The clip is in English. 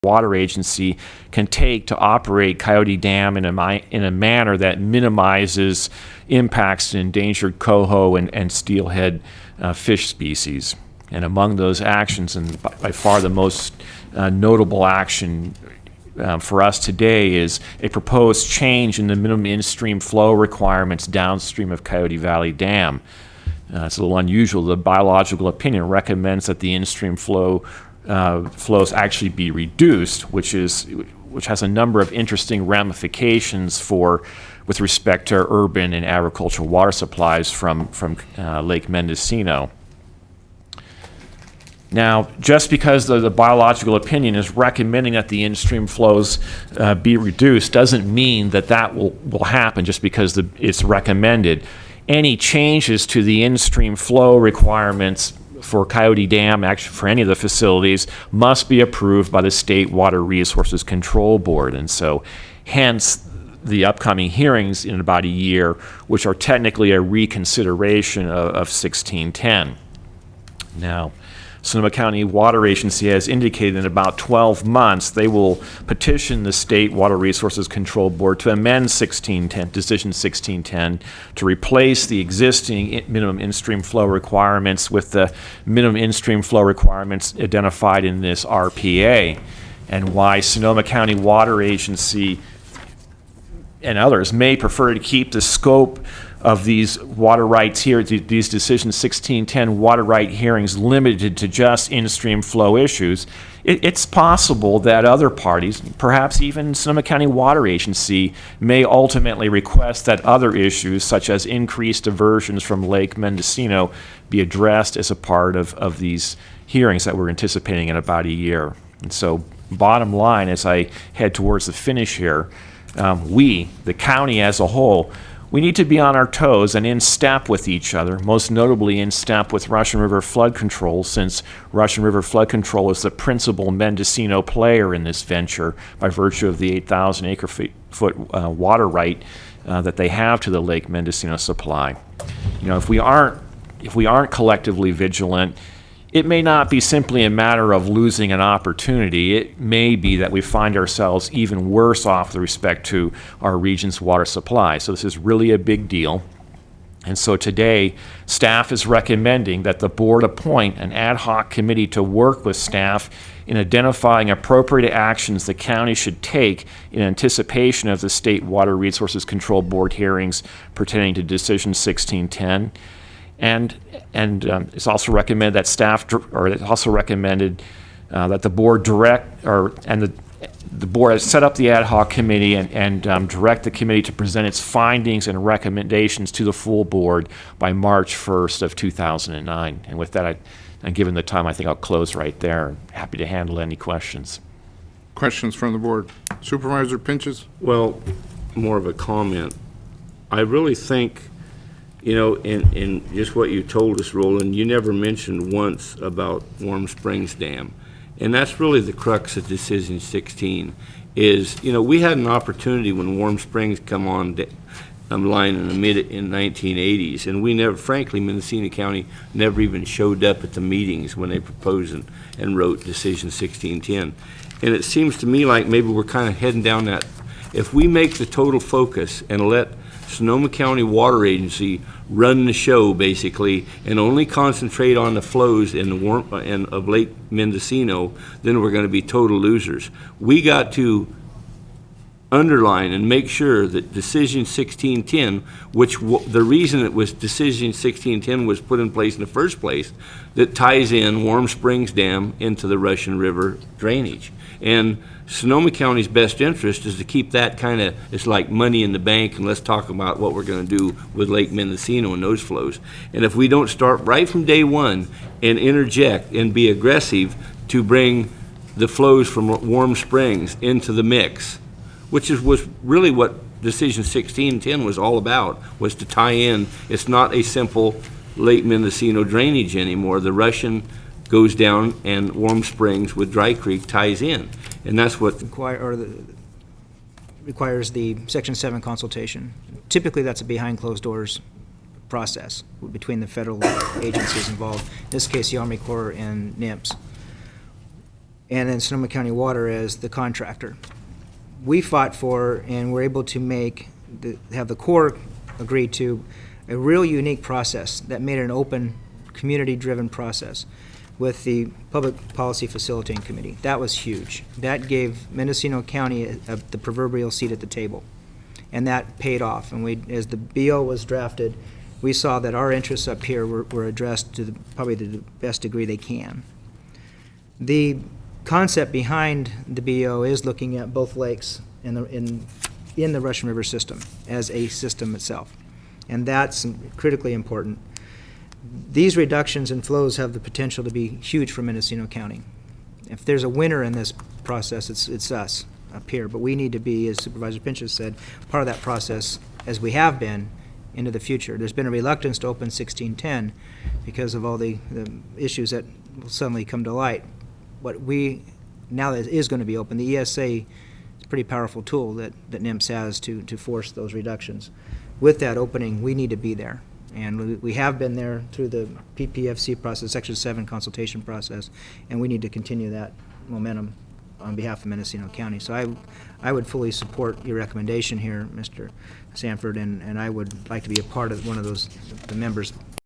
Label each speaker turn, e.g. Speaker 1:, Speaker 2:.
Speaker 1: Water Agency can take to operate Coyote Dam in a manner that minimizes impacts to endangered coho and steelhead fish species. And among those actions, and by far the most notable action for us today, is a proposed change in the minimum in-stream flow requirements downstream of Coyote Valley Dam. It's a little unusual. The biological opinion recommends that the in-stream flows actually be reduced, which has a number of interesting ramifications with respect to urban and agricultural water supplies from Lake Mendocino. Now, just because the biological opinion is recommending that the in-stream flows be reduced doesn't mean that will happen just because it's recommended. Any changes to the in-stream flow requirements for Coyote Dam, actually for any of the facilities, must be approved by the State Water Resources Control Board. And so, hence, the upcoming hearings in about a year, which are technically a reconsideration of 1610. Now, Sonoma County Water Agency has indicated in about 12 months they will petition the State Water Resources Control Board to amend Decision 1610 to replace the existing minimum in-stream flow requirements with the minimum in-stream flow requirements identified in this RPA, and why Sonoma County Water Agency and others may prefer to keep the scope of these water rights here, these Decision 1610 water right hearings limited to just in-stream flow issues. It's possible that other parties, perhaps even Sonoma County Water Agency, may ultimately request that other issues, such as increased diversions from Lake Mendocino, be addressed as a part of these hearings that we're anticipating in about a year. And so, bottom line, as I head towards the finish here, we, the county as a whole, we need to be on our toes and in step with each other, most notably in step with Russian River Flood Control, since Russian River Flood Control is the principal Mendocino player in this venture by virtue of the 8,000 acre-foot water right that they have to the Lake Mendocino supply. You know, if we aren't collectively vigilant, it may not be simply a matter of losing an opportunity. It may be that we find ourselves even worse off with respect to our region's water supply. So this is really a big deal. And so today, staff is recommending that the board appoint an ad hoc committee to work with staff in identifying appropriate actions the county should take in anticipation of the State Water Resources Control Board hearings pertaining to Decision 1610. And it's also recommended that that the board the board has set up the ad hoc committee and direct the committee to present its findings and recommendations to the full board by March 1st of 2009. And with that, and given the time, I think I'll close right there. Happy to handle any questions.
Speaker 2: Questions from the board? Supervisor Pinches?
Speaker 3: Well, more of a comment. I really think, you know, in just what you told us, Roland, you never mentioned once about Warm Springs Dam. And that's really the crux of Decision 16 is, you know, we had an opportunity when Warm Springs come on line in the in 1980s, and we never, frankly, Mendocino County never even showed up at the meetings when they proposed and wrote Decision 1610. And it seems to me like maybe we're kind of heading down that. If we make the total focus and let Sonoma County Water Agency run the show, basically, and only concentrate on the flows in the of Lake Mendocino, then we're going to be total losers. We got to underline and make sure that Decision 1610, which the reason it was Decision 1610 was put in place in the first place, that ties in Warm Springs Dam into the Russian River drainage. And Sonoma County's best interest is to keep that kind of, it's like money in the bank, and let's talk about what we're going to do with Lake Mendocino and those flows. And if we don't start right from day one and interject and be aggressive to bring the flows from Warm Springs into the mix, which was really what Decision 1610 was all about, was to tie in. It's not a simple Lake Mendocino drainage anymore. The Russian goes down and Warm Springs with Dry Creek ties in. And that's what
Speaker 4: requires the Section 7 consultation. Typically, that's a behind closed doors process between the federal agencies involved. In this case, the Army Corps and NIMS. and then Sonoma County Water as the contractor. We fought for and were able to have the Corps agree to a real unique process that made it an open, community-driven process with the Public Policy Facilitating Committee. That was huge. That gave Mendocino County the proverbial seat at the table, and that paid off. And as the BO was drafted, we saw that our interests up here were addressed to probably the best degree they can. The concept behind the BO is looking at both lakes in the Russian River system as a system itself, and that's critically important. These reductions in flows have the potential to be huge for Mendocino County. If there's a winner in this process, it's us up here, but we need to be, as Supervisor Pinchas said, part of that process, as we have been, into the future. There's been a reluctance to open 1610 because of all the issues that will suddenly come to light. Now that it is going to be open, the ESA is a pretty powerful tool that NIMS has to force those reductions. With that opening, we need to be there. And we have been there through the PPFC process, Section 7 consultation process, and we need to continue that momentum on behalf of Mendocino County. So I would fully support your recommendation here, Mr. Sanford, and I would like to be a part of one of the members